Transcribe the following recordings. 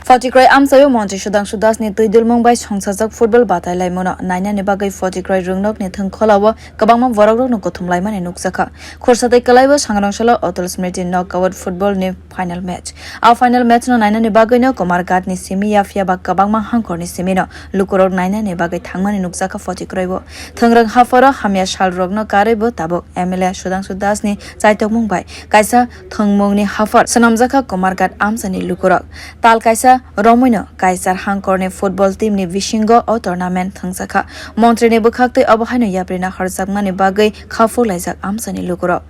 fatikroy amchaio monji sudang sudas ni tuidulmung bai songsajak football batailai mono naina ni bagai fatikroy rungnok ni thungkholawo kwbangma borok rok no kuthumlai mani nukjaka khorsatai kalaibo sangrong salo Atal smriti knockout football ni final match a final match no naina ni bagai no komargat ni semi yafia ba kwbangma hangkor ni semi no lukurog naina ni bagai thangmani nukjaka fatikroy bo thwngrang hafaro hamya sal rok no karaibo tabok mla sudang sudas ni tongthokmung bai kaisa thwngmung ni hafar sanamjaka komargat amchani lukurog tal kaisa Romoino kaisar hangkorni football team ni bisingo o tournament thangjakha montre ni bukhaktei obahaino yaprina thwngjakmani bagai khafo laijak amchani lukurog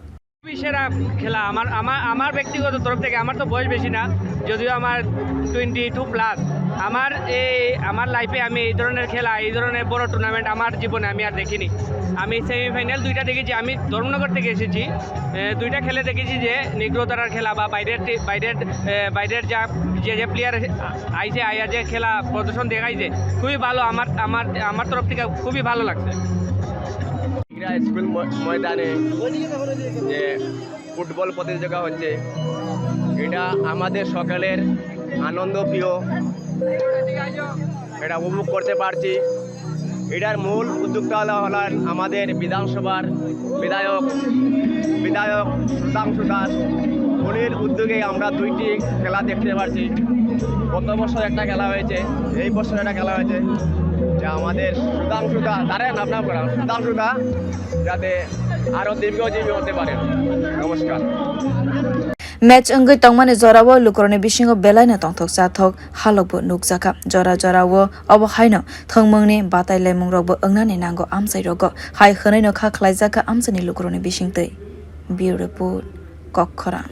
সেরা খেলা আমার ব্যক্তিগত তরফ থেকে আমার তো বয়স বেশি না যদিও আমার 22 প্লাস আমার লাইফে আমি এই ধরনের খেলা এই ধরনের বড় টুর্নামেন্ট আমার জীবনে আমি আর দেখিনি আমি সেমিফাইনাল দুইটা দেখেছি আমি ধর্মনগর থেকে এসেছি দুইটা খেলে দেখেছি যে নিগ্রোতারার খেলা বা বাইরের যে প্লেয়ার আইছে আইয়া যে খেলা প্রদর্শন দেখাইছে খুবই ভালো আমার তরফ থেকে খুবই ভালো লাগছে স্কুল ময়দানে যে ফুটবল প্রতিযোগিতা হচ্ছে এটা আমাদের সকলের আনন্দ প্রিয় এটা উপভোগ করতে পারছি এটার মূল উদ্যোক্তা হলেন আমাদের বিধানসভার বিধায়ক সুধাংশু দাস উনির উদ্যোগে আমরা দুইটি খেলা দেখতে পারছি গত বছর একটা খেলা হয়েছে এই বছর একটা খেলা হয়েছে যা আমাদের সুধাংশুদা দাঁড়ান আপনার সুধাংশুদা যাতে আরো দীর্ঘজীবী হতে পারেন নমস্কার match angoi tongmani jorawo lukurogni bisingo belaina tongthok chathok halokbo nukjaka jora-jorawo obo haino thwngmungni batailai mungrokbo ongnani nango amchai rogo hai khwnaino kha khlaijaka amchani lukurogni bisingtei bureau report kokkhora।